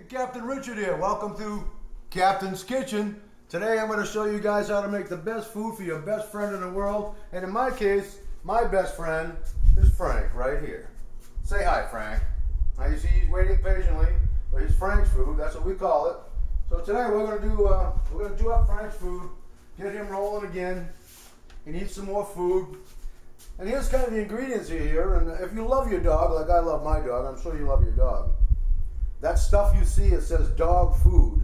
Captain Richard here. Welcome to Captain's Kitchen. Today I'm going to show you guys how to make the best food for your best friend in the world. And in my case, my best friend is Frank right here. Say hi, Frank. Now you see he's waiting patiently, but it's Frank's food. That's what we call it. So today we're going to do up Frank's food, get him rolling again. He needs some more food. And here's kind of the ingredients here. And if you love your dog, like I love my dog, I'm sure you love your dog. That stuff you see, it says dog food,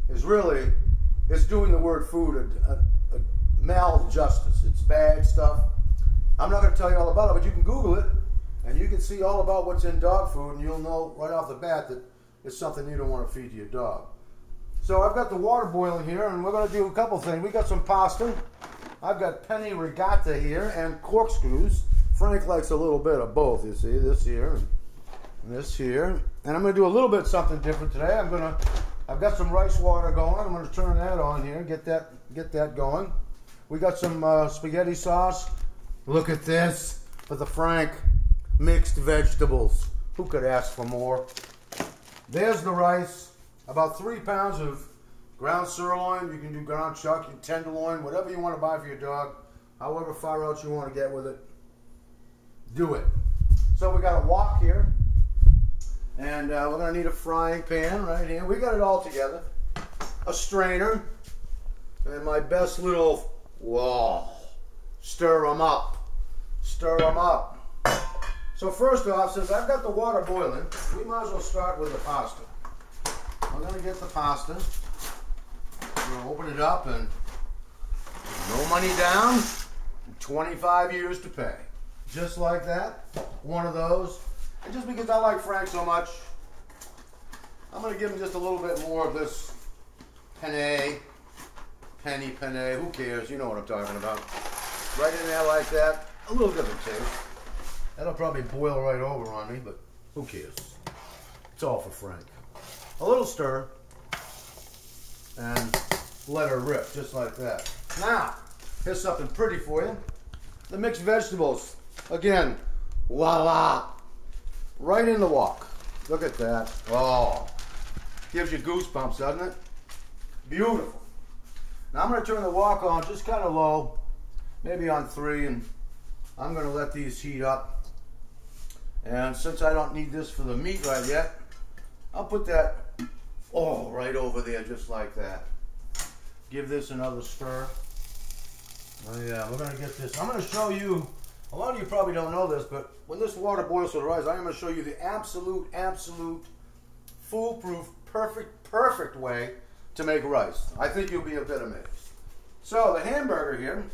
is really, it's doing the word food a maljustice. It's bad stuff. I'm not going to tell you all about it, but you can Google it, and you can see all about what's in dog food, and you'll know right off the bat that it's something you don't want to feed to your dog. So I've got the water boiling here, and we're going to do a couple things. We got some pasta. I've got penne regatta here and corkscrews. Frank likes a little bit of both, you see, this here and this here. And I'm going to do a little bit something different today. I've got some rice water going. I'm going to turn that on here, get that going. We got some spaghetti sauce. Look at this for the Frank mixed vegetables. Who could ask for more? There's the rice. About 3 pounds of ground sirloin. You can do ground chuck, tenderloin, whatever you want to buy for your dog. However far out you want to get with it, do it. So we got a wok here. And we're going to need a frying pan right here. We got it all together. A strainer. And my best little, whoa, stir them up. Stir them up. So first off, since I've got the water boiling, we might as well start with the pasta. I'm going to get the pasta. I'm going to open it up and no money down, 25 years to pay. Just like that. One of those. And just because I like Frank so much, I'm going to give him just a little bit more of this penne, who cares, you know what I'm talking about. Right in there like that, a little different taste. That'll probably boil right over on me, but who cares. It's all for Frank. A little stir, and let her rip, just like that. Now, here's something pretty for you. The mixed vegetables. Again, voila. Right in the wok. Look at that. Oh, gives you goosebumps, doesn't it? Beautiful. Now I'm going to turn the wok on just kind of low, maybe on 3, and I'm going to let these heat up. And since I don't need this for the meat right yet, I'll put that, right over there just like that. Give this another stir. Oh yeah, we're going to get this. I'm going to show you. A lot of you probably don't know this, but when this water boils to the rice, I'm going to show you the absolute, foolproof, perfect way to make rice. I think you'll be a bit amazed. So the hamburger here,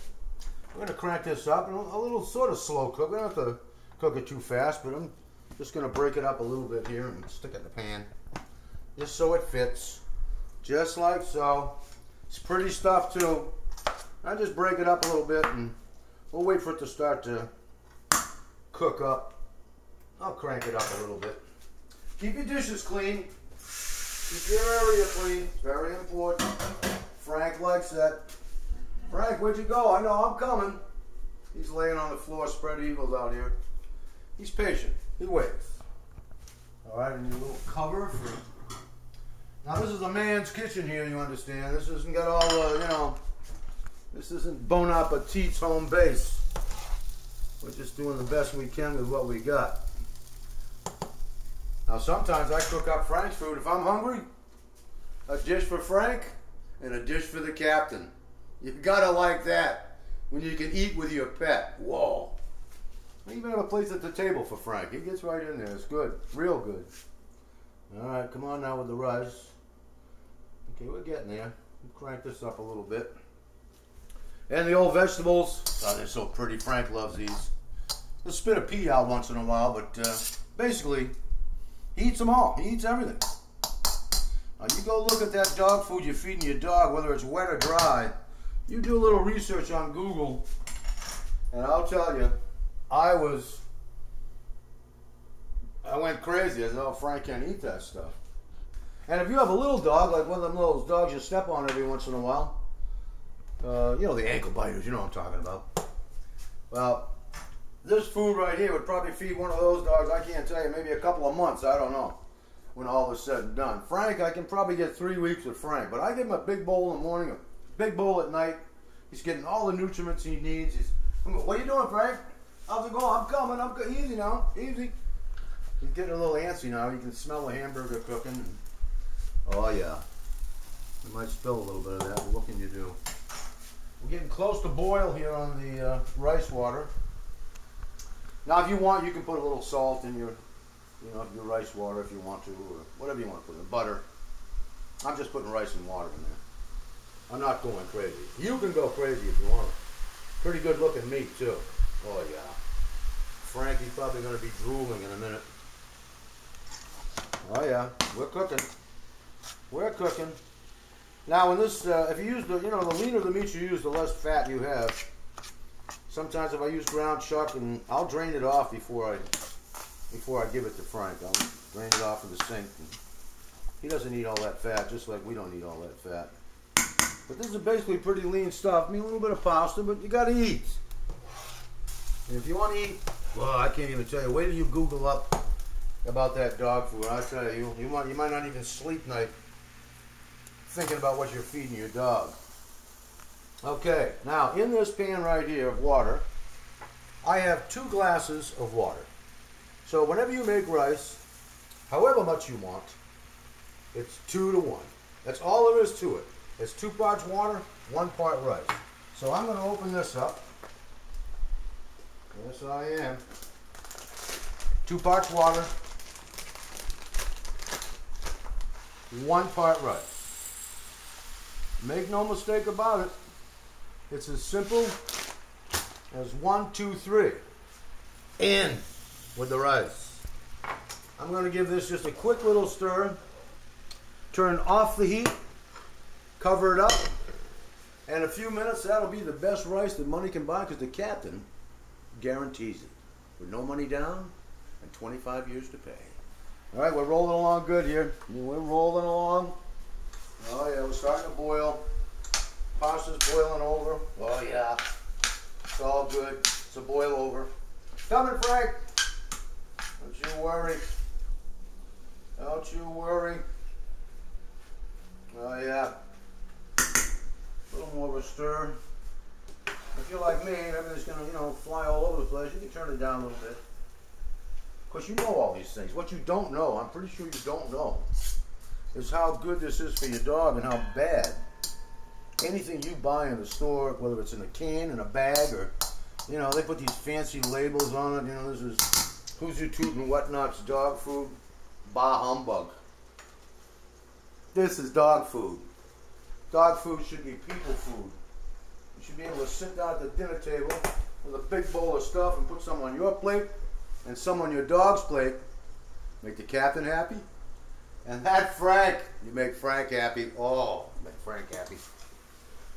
we're going to crank this up, and a little sort of slow cook. We don't have to cook it too fast, but I'm just going to break it up a little bit here and stick it in the pan, just so it fits, just like so. It's pretty stuff too. I just break it up a little bit, and we'll wait for it to start to cook up. I'll crank it up a little bit. Keep your dishes clean. Keep your area clean. It's very important. Frank likes that. Frank, where'd you go? I know I'm coming. He's laying on the floor, spread eagles out here. He's patient. He waits. All right, and your little cover for... Now this is a man's kitchen here, you understand. This isn't got all the, this isn't Bon Appetit's home base. We're just doing the best we can with what we got. Now sometimes I cook up Frank's food. If I'm hungry, a dish for Frank and a dish for the captain. You gotta like that when you can eat with your pet. Whoa. I even have a place at the table for Frank. He gets right in there. It's good. Real good. Alright, come on now with the rice. Okay, we're getting there. We'll crank this up a little bit. And the old vegetables, oh, they're so pretty. Frank loves these. He'll spit a pea out once in a while, but basically, he eats them all. He eats everything. Now, you go look at that dog food you're feeding your dog, whether it's wet or dry. You do a little research on Google, and I'll tell you, I went crazy. I said, oh, Frank can't eat that stuff. And if you have a little dog, like one of them little dogs you step on every once in a while, the ankle biters, you know what I'm talking about. Well, this food right here would probably feed one of those dogs, I can't tell you, maybe a couple of months, I don't know. when all is said and done. Frank, I can probably get 3 weeks with Frank, but I give him a big bowl in the morning, a big bowl at night. He's getting all the nutrients he needs. What are you doing, Frank? How's it going? I'm coming. Easy now. Easy. He's getting a little antsy now. You can smell the hamburger cooking. Oh, yeah. I might spill a little bit of that, but what can you do? We're getting close to boil here on the rice water. Now, if you want, you can put a little salt in your, your rice water if you want to, or whatever you want to put in. Butter. I'm just putting rice and water in there. I'm not going crazy. You can go crazy if you want. Pretty good looking meat, too. Oh, yeah. Frankie's probably going to be drooling in a minute. Oh, yeah. We're cooking. We're cooking. Now, when this, if you use the, the leaner the meat you use, the less fat you have. Sometimes if I use ground chuck, and I'll drain it off before I give it to Frank. I'll drain it off in the sink. He doesn't eat all that fat, just like we don't eat all that fat. But this is basically pretty lean stuff. I mean, a little bit of pasta, but you got to eat. And if you want to eat, well, I can't even tell you. Wait till you Google up about that dog food. I tell you, you might not even sleep night thinking about what you're feeding your dog. Okay, now in this pan right here of water, I have 2 glasses of water. So whenever you make rice, however much you want, it's 2 to 1. That's all there is to it. It's 2 parts water, 1 part rice. So I'm going to open this up. Yes, I am. 2 parts water, 1 part rice. Make no mistake about it. It's as simple as 1, 2, 3. In with the rice. I'm going to give this just a quick little stir. Turn off the heat. Cover it up. And in a few minutes, that'll be the best rice that money can buy, because the captain guarantees it. With no money down and 25 years to pay. All right, we're rolling along good here. We're rolling along. Oh, yeah, we're starting to boil. Pasta's boiling over. Oh, yeah. It's all good. It's a boil over. Coming, Frank. Don't you worry. Don't you worry. Oh, yeah. A little more of a stir. If you're like me and everything's going to, fly all over the place, you can turn it down a little bit. Of course, you know all these things. What you don't know, I'm pretty sure you don't know, is how good this is for your dog and how bad anything you buy in the store, whether it's in a can, in a bag, or, they put these fancy labels on it. This is Who's Your Tootin' Whatnot's dog food. Bah humbug. This is dog food. Dog food should be people food. You should be able to sit down at the dinner table with a big bowl of stuff and put some on your plate and some on your dog's plate. Make the captain happy. And that Frank, you make Frank happy. Oh, make Frank happy.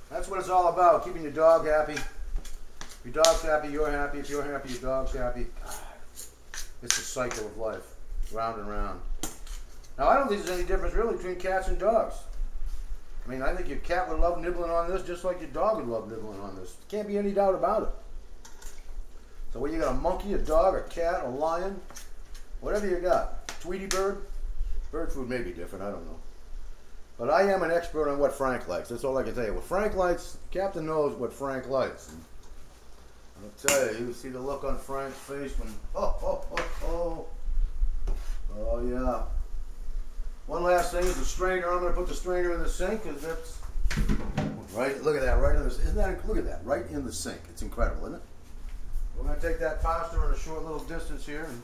That's what it's all about, keeping your dog happy. If your dog's happy, you're happy. If you're happy, your dog's happy. God, it's a cycle of life, round and round. Now, I don't think there's any difference really between cats and dogs. I mean, I think your cat would love nibbling on this just like your dog would love nibbling on this. Can't be any doubt about it. So whether you got a monkey, a dog, a cat, a lion, whatever you got, Tweety bird, bird food may be different, I don't know. But I am an expert on what Frank likes. That's all I can tell you. What Frank likes, the captain knows what Frank likes. And I'll tell you, you see the look on Frank's face when, oh, yeah. One last thing is the strainer. I'm going to put the strainer in the sink, because that's right. Look at that, right in the. Isn't that? Look at that, right in the sink. It's incredible, isn't it? We're going to take that pasta in a short little distance here. And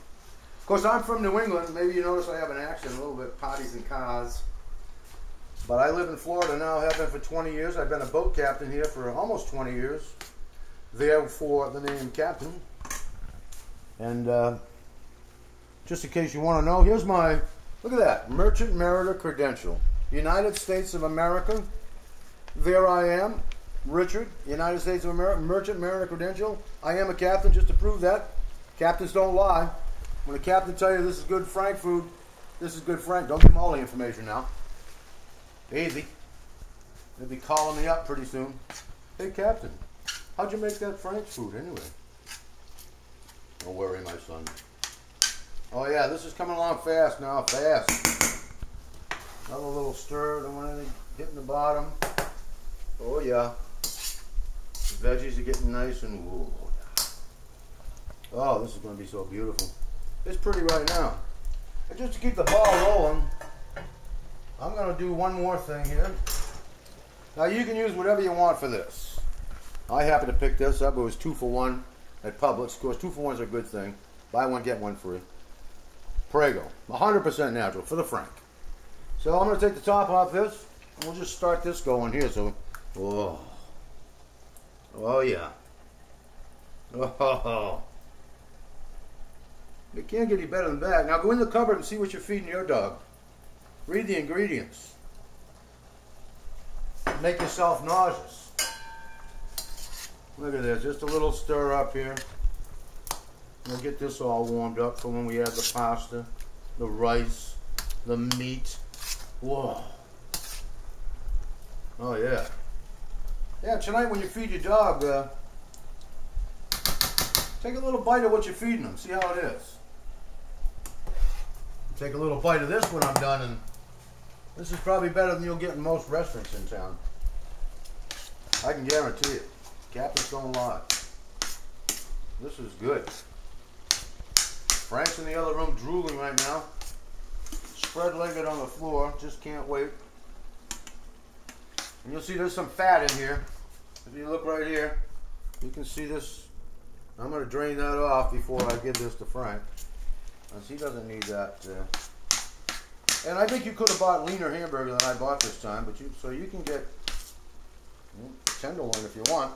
of course, I'm from New England. Maybe you notice I have an accent a little bit, potties and cars. But I live in Florida now. Have been for 20 years. I've been a boat captain here for almost 20 years. Therefore, the name captain. And just in case you want to know, here's my. Look at that, Merchant Mariner credential. United States of America. There I am, Richard, United States of America, Merchant Mariner credential. I am a captain, just to prove that. Captains don't lie. When a captain tells you this is good Frank food, this is good Frank. Don't give them all the information now. Easy. They'll be calling me up pretty soon. Hey, Captain, how'd you make that Frank's food anyway? Don't worry, my son. Oh yeah, this is coming along fast now, fast. Another little stir, don't want anything hitting the bottom. Oh yeah. The veggies are getting nice and whoa. Oh, this is going to be so beautiful. It's pretty right now. And just to keep the ball rolling, I'm going to do one more thing here. Now you can use whatever you want for this. I happen to pick this up. It was 2 for 1 at Publix. Of course, 2 for 1 is a good thing. Buy one, get one free. Prego, 100% natural for the Frank. So I'm going to take the top off this, and we'll just start this going here. So, oh, oh yeah, oh, it can't get any better than that. Now go in the cupboard and see what you're feeding your dog. Read the ingredients. Make yourself nauseous. Look at this, just a little stir up here. We'll get this all warmed up for when we add the pasta, the rice, the meat. Whoa. Oh yeah. Yeah, tonight when you feed your dog, take a little bite of what you're feeding them. See how it is. Take a little bite of this when I'm done, and this is probably better than you'll get in most restaurants in town. I can guarantee it. Captain's don't lie. This is good. Frank's in the other room drooling right now. Spread-legged on the floor. Just can't wait. And you'll see there's some fat in here. If you look right here, you can see this. I'm going to drain that off before I give this to Frank. Because he doesn't need that. And I think you could have bought leaner hamburger than I bought this time. But so you can get tenderloin if you want.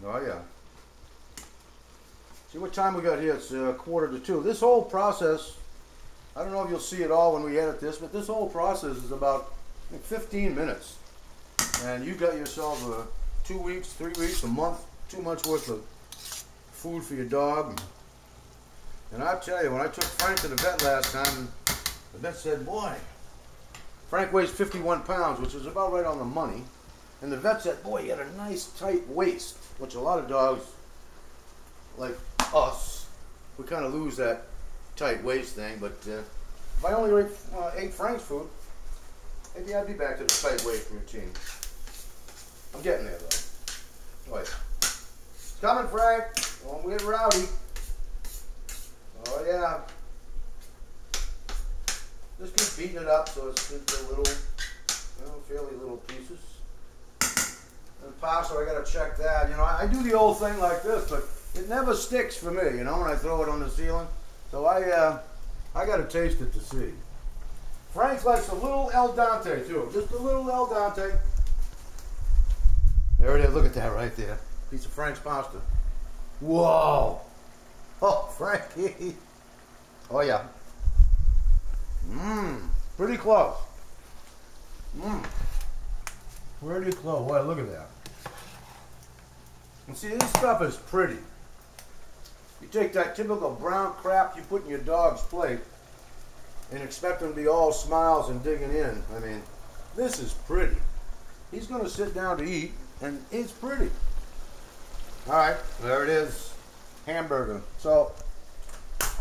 Oh yeah. See what time we got here? It's 1:45. This whole process, I don't know if you'll see it all when we edit this, but this whole process is about 15 minutes. And you got yourself 2 weeks, 3 weeks, a month, 2 months worth of food for your dog. And I tell you, when I took Frank to the vet last time, the vet said, boy, Frank weighs 51 pounds, which is about right on the money. And the vet said, boy, you got a nice tight waist, which a lot of dogs, like us, we kind of lose that tight waist thing. But if I only ate Frank's food, maybe I'd be back to the tight waist routine. I'm getting there, though. Wait. It's coming, Frank. Don't get rowdy. Oh, yeah. Just keep beating it up so it's into little, fairly little pieces. And pasta, I gotta check that. You know, I do the old thing like this, but it never sticks for me, you know, when I throw it on the ceiling. So I gotta taste it to see. Frank likes a little al dente too, just a little al dente. There it is, look at that right there. Piece of Frank's pasta. Whoa! Oh, Frankie! Oh yeah. Pretty close. Pretty close. Boy, look at that. And see, this stuff is pretty. You take that typical brown crap you put in your dog's plate and expect him to be all smiles and digging in. I mean, this is pretty. He's going to sit down to eat, and it's pretty. All right, there it is. Hamburger. So,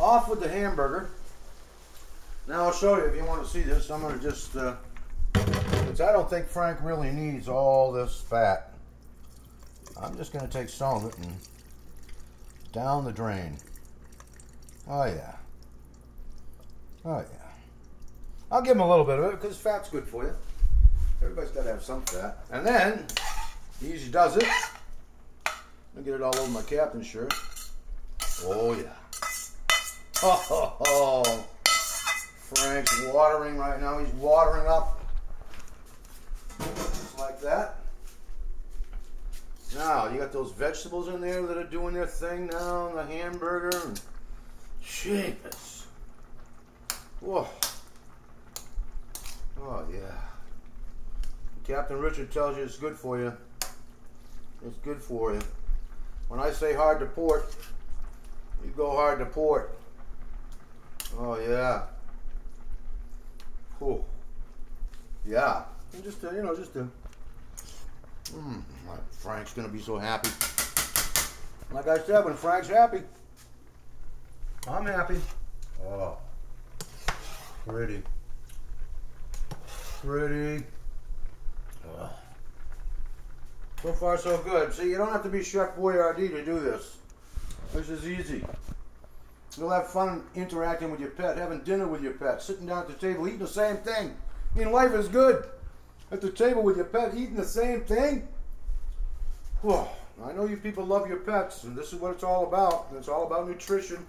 off with the hamburger. Now I'll show you if you want to see this. I'm going to just, because I don't think Frank really needs all this fat. I'm just going to take some of it and down the drain. Oh yeah. Oh yeah. I'll give him a little bit of it because fat's good for you. Everybody's got to have some fat. And then, he easy does it. I'll get it all over my captain's shirt. Oh yeah. Oh. Frank's watering right now. He's watering up. Just like that. Now, you got those vegetables in there that are doing their thing now, the hamburger. And jeepers. Whoa. Oh, yeah. Captain Richard tells you it's good for you. It's good for you. When I say hard to port, you go hard to port. Oh, yeah. Cool. Yeah. And just to, Frank's gonna be so happy. Like I said, when Frank's happy, I'm happy. Oh, pretty. Pretty. Oh. So far, so good. See, you don't have to be Chef Boyardee to do this. This is easy. You'll have fun interacting with your pet, having dinner with your pet, sitting down at the table, eating the same thing. I mean, life is good. At the table with your pet, eating the same thing. Whew. I know you people love your pets, and this is what it's all about. It's all about nutrition.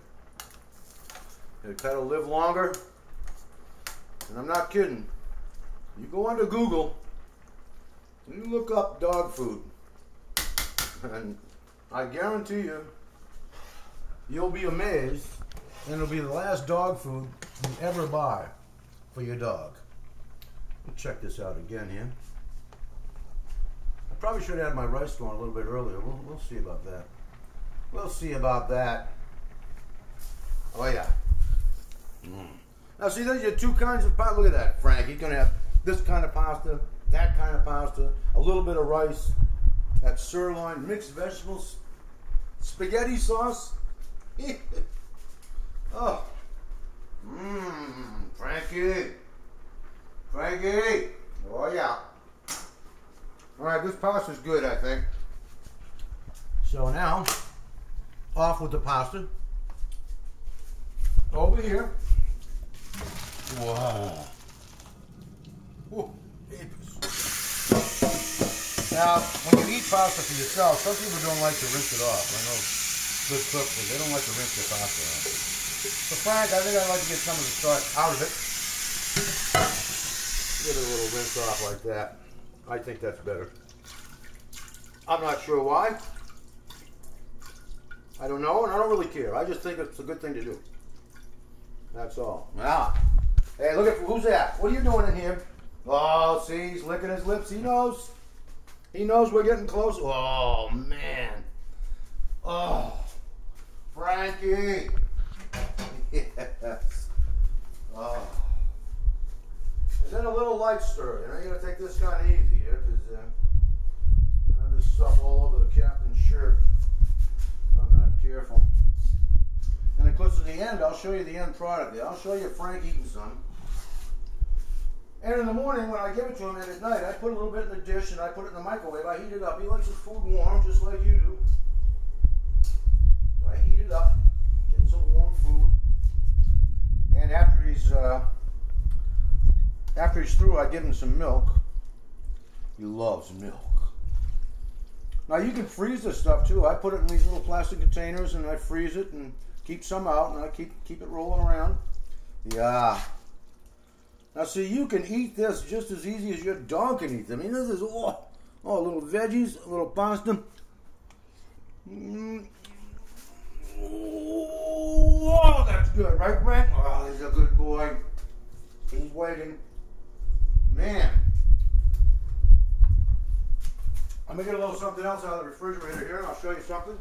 Your pet will live longer. And I'm not kidding. You go onto Google, and you look up dog food, and I guarantee you, you'll be amazed, and it'll be the last dog food you ever buy for your dog. Let me check this out again here. I probably should have had my rice going a little bit earlier. We'll see about that. We'll see about that. Oh yeah. Now see, there's your two kinds of pasta. Look at that, Frank. He's gonna have this kind of pasta, that kind of pasta, a little bit of rice, that sirloin, mixed vegetables, spaghetti sauce. Oh. Frankie. Frankie. Oh yeah. Alright, this pasta's good, I think. So now, off with the pasta. Over here. Wow. Ooh, now, when you eat pasta for yourself, some people don't like to rinse it off. I know good cooks, but they don't like to rinse their pasta off. So Frank, I think I'd like to get some of the starch out of it. Get a little rinse off like that. I think that's better. I'm not sure why. I don't know, and I don't really care. I just think it's a good thing to do. That's all. Now, hey, look at who's that? What are you doing in here? Oh, see, he's licking his lips. He knows. He knows we're getting close. Oh, man. Oh, Frankie. Yes. Oh. And then a little light stir. You know, you gotta take this kind of easy here, because there's stuff all over the captain's shirt if I'm not careful. And of course, at the end, I'll show you the end product there. I'll show you Frank eating some. And in the morning, when I give it to him, and at night, I put a little bit in the dish and I put it in the microwave. I heat it up. He likes his food warm, just like you do. So I heat it up, give him some warm food. And after he's through, I give him some milk. He loves milk. Now you can freeze this stuff too. I put it in these little plastic containers and I freeze it and keep some out, and I keep it rolling around. Yeah. Now see, you can eat this just as easy as your dog can eat them. I mean, this is little veggies, a little pasta. Oh, that's good, right, Frank? Oh, he's a good boy. He's waiting. Man. I'm going to get a little something else out of the refrigerator here, and I'll show you something.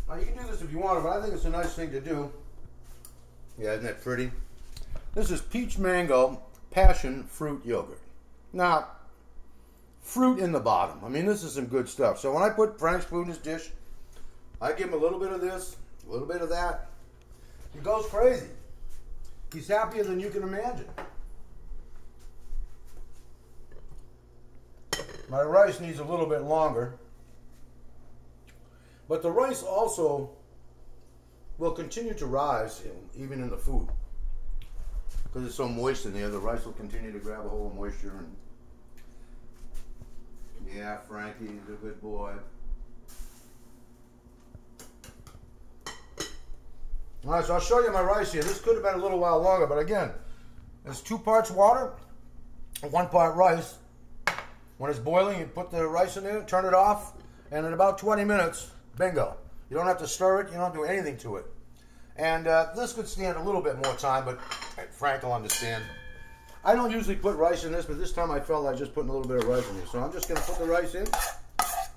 Now, you can do this if you want, but I think it's a nice thing to do. Yeah, isn't that pretty? This is peach mango passion fruit yogurt. Now, fruit in the bottom. I mean, this is some good stuff. So when I put Frank's food in his dish, I give him a little bit of this, a little bit of that. He goes crazy. He's happier than you can imagine. My rice needs a little bit longer. But the rice also will continue to rise even in the food. Because it's so moist in there, the rice will continue to grab a hold of moisture. And yeah, Frankie, he's a good boy. Alright, so I'll show you my rice here. This could have been a little while longer, but again, there's 2 parts water, 1 part rice. When it's boiling, you put the rice in there, turn it off, and in about 20 minutes, bingo. You don't have to stir it, you don't do anything to it. And this could stand a little bit more time, but Frank will understand. I don't usually put rice in this, but this time I felt like just putting a little bit of rice in here. So I'm just going to put the rice in,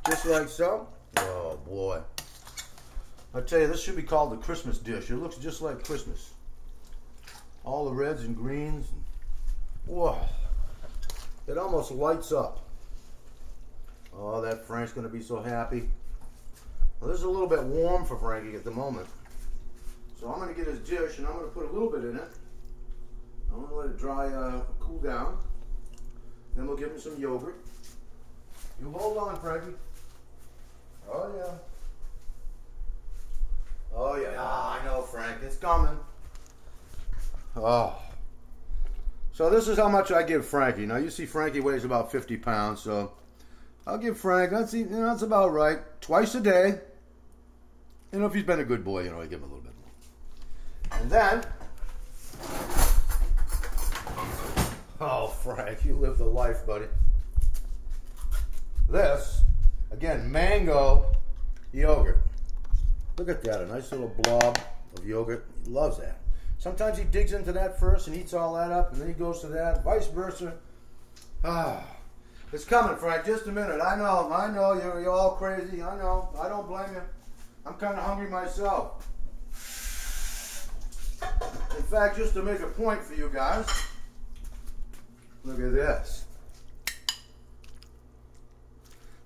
just like so. Oh, boy. I tell you, this should be called the Christmas dish. It looks just like Christmas. All the reds and greens. Whoa. It almost lights up. Oh, that Frank's gonna be so happy. Well, this is a little bit warm for Frankie at the moment. So I'm gonna get his dish and I'm gonna put a little bit in it. I'm gonna let it dry, cool down. Then we'll give him some yogurt. You hold on, Frankie. Oh yeah. Oh yeah. Ah, I know, Frank. It's coming. Oh. So this is how much I give Frankie. Now you see Frankie weighs about 50 pounds, so I'll give Frank, that's about right. Twice a day. You know, if he's been a good boy, I give him a little bit more. And then, oh Frank, you live the life, buddy. This, again, mango yogurt. Look at that, a nice little blob of yogurt. He loves that. Sometimes he digs into that first and eats all that up, and then he goes to that, vice versa. Ah, it's coming, Frank. Just a minute. I know, you're all crazy. I know. I don't blame you. I'm kind of hungry myself. In fact, just to make a point for you guys, look at this.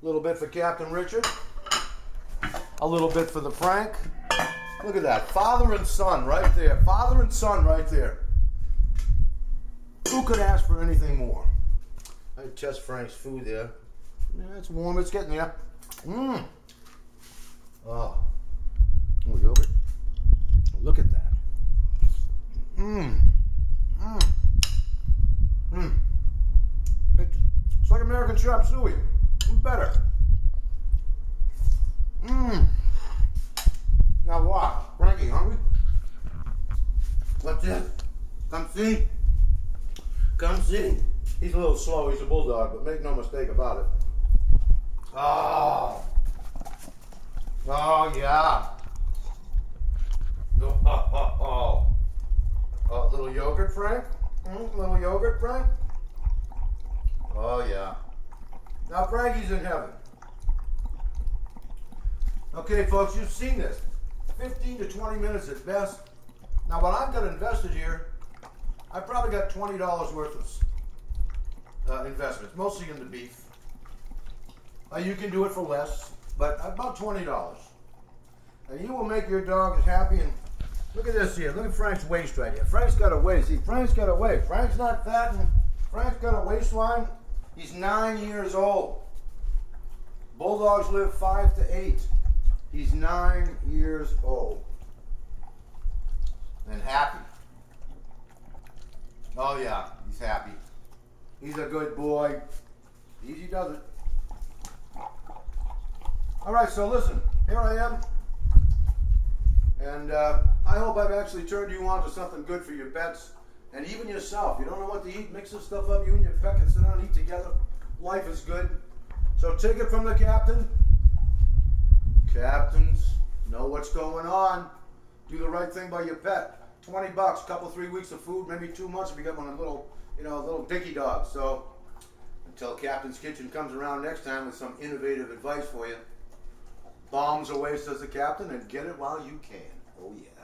A little bit for Captain Richard. A little bit for the Frank. Look at that. Father and son right there. Father and son right there. Who could ask for anything more? I test Frank's food there. Yeah, it's warm. It's getting there. Mmm. Oh. Oh, yogurt. Look at that. Mmm. Mmm. Mmm. It's like American chop suey. Better. Mmm. Now what? Frankie, hungry? What's this? Come see. Come see. He's a little slow. He's a bulldog, but make no mistake about it. Oh. Oh, yeah. Oh, little yogurt, Frank? Little yogurt, Frank? Oh, yeah. Now, Frankie's in heaven. Okay, folks, you've seen this. 15 to 20 minutes at best. Now, what I've got invested here, I've probably got $20 worth of investments, mostly in the beef. You can do it for less, but about $20. And you will make your dog as happy. And look at this here. Look at Frank's waist right here. Frank's got a waist. See, Frank's got a waist. Frank's not fat, and Frank's got a waistline. He's 9 years old. Bulldogs live 5 to 8. He's 9 years old. And happy. Oh yeah, he's happy. He's a good boy. Easy does it. All right, so listen, here I am. And I hope I've actually turned you on to something good for your pets. And even yourself. You don't know what to eat, mix this stuff up. You and your pet can sit down and eat together. Life is good. So take it from the captain. Captains, know what's going on. Do the right thing by your pet. $20, couple 3 weeks of food, maybe 2 months if you got one of the little, little dinky dogs. So until Captain's Kitchen comes around next time with some innovative advice for you. Bombs away, says the captain, and get it while you can. Oh yeah.